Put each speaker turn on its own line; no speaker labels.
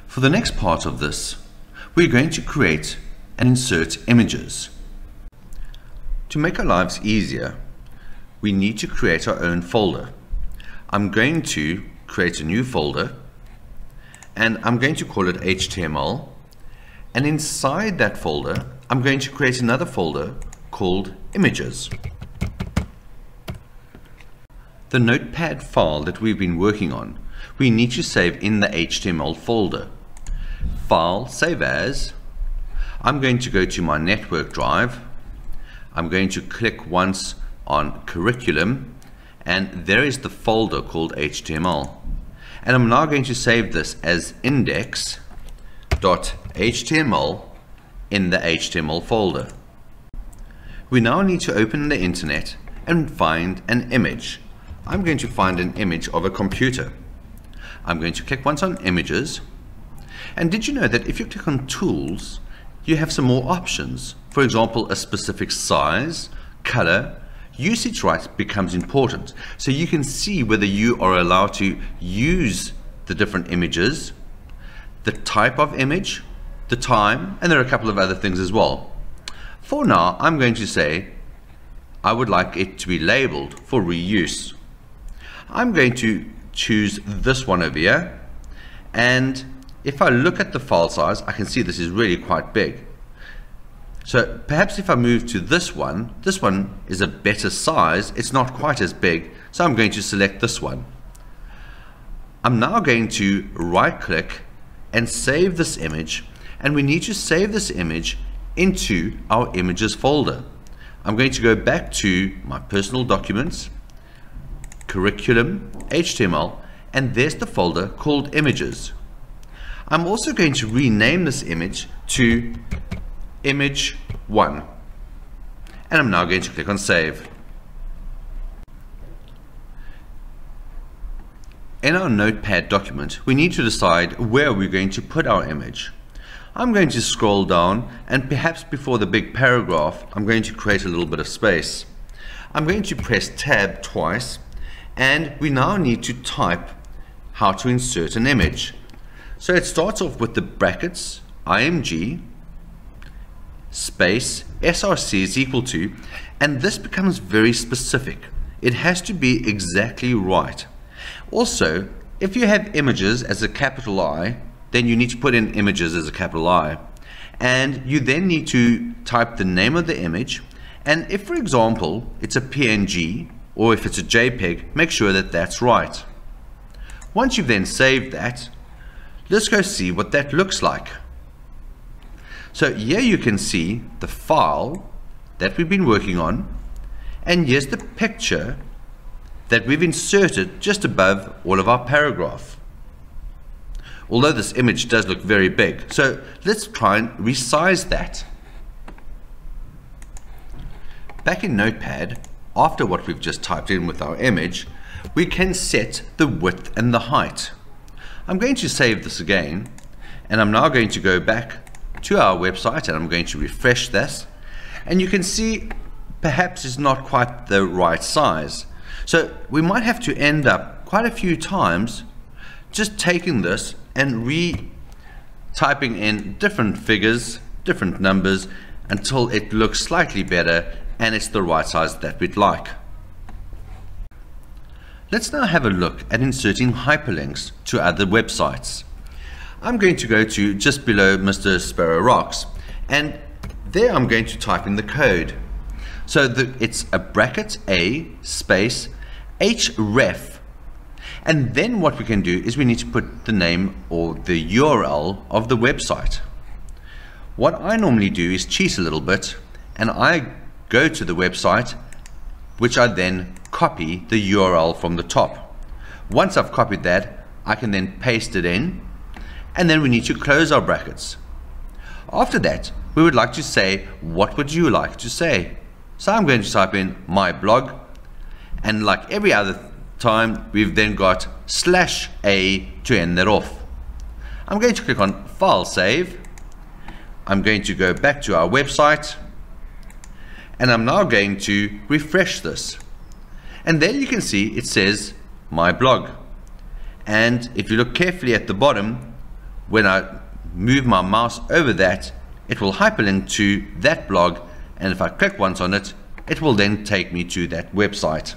For the next part of this, we're going to create and insert images. To make our lives easier, we need to create our own folder. I'm going to create a new folder and I'm going to call it HTML, and inside that folder I'm going to create another folder called images. The notepad file that we've been working on, we need to save in the HTML folder. File, save as. I'm going to go to my network drive. I'm going to click once on curriculum, and there is the folder called HTML. And I'm now going to save this as index.html in the HTML folder. We now need to open the internet and find an image. I'm going to find an image of a computer. I'm going to click once on images. And did you know that if you click on tools, you have some more options? For example, a specific size, color. Usage rights becomes important, so you can see whether you are allowed to use the different images, the type of image, the time, and there are a couple of other things as well. For now, I'm going to say I would like it to be labeled for reuse. I'm going to choose this one over here, and if I look at the file size, I can see this is really quite big. So perhaps if I move to this one is a better size, it's not quite as big, so I'm going to select this one. I'm now going to right click and save this image, and we need to save this image into our images folder. I'm going to go back to my personal documents, curriculum, HTML, and there's the folder called images. I'm also going to rename this image to image 1, and I'm now going to click on save. In our notepad document, we need to decide where we're going to put our image. I'm going to scroll down, and perhaps before the big paragraph I'm going to create a little bit of space. I'm going to press tab twice, and we now need to type how to insert an image. So it starts off with the brackets img space src is equal to, and this becomes very specific. It has to be exactly right. Also, if you have images as a capital I, then you need to put in images as a capital I, and you then need to type the name of the image, and if, for example, it's a PNG or if it's a JPEG, make sure that that's right. Once you've then saved that, let's go see what that looks like. So here you can see the file that we've been working on, and here's the picture that we've inserted just above all of our paragraph. Although this image does look very big, so let's try and resize that. Back in Notepad, after what we've just typed in with our image, we can set the width and the height. I'm going to save this again, and I'm now going to go back to our website, and I'm going to refresh this, and you can see perhaps it's not quite the right size. So we might have to end up quite a few times just taking this and typing in different figures, different numbers, until it looks slightly better and it's the right size that we'd like. Let's now have a look at inserting hyperlinks to other websites. I'm going to go to just below Mr. Sparrow Rocks, and there I'm going to type in the code. So it's a bracket A space href, and then what we can do is we need to put the name or the URL of the website. What I normally do is cheat a little bit, and I go to the website, which I then copy the URL from the top. Once I've copied that, I can then paste it in, and then we need to close our brackets. After that, we would like to say, what would you like to say? So I'm going to type in my blog, and like every other time, we've then got /a to end that off. I'm going to click on File Save. I'm going to go back to our website, and I'm now going to refresh this. And then you can see it says my blog. And if you look carefully at the bottom, When I move my mouse over that, it will hyperlink to that blog, and if I click once on it, it will then take me to that website.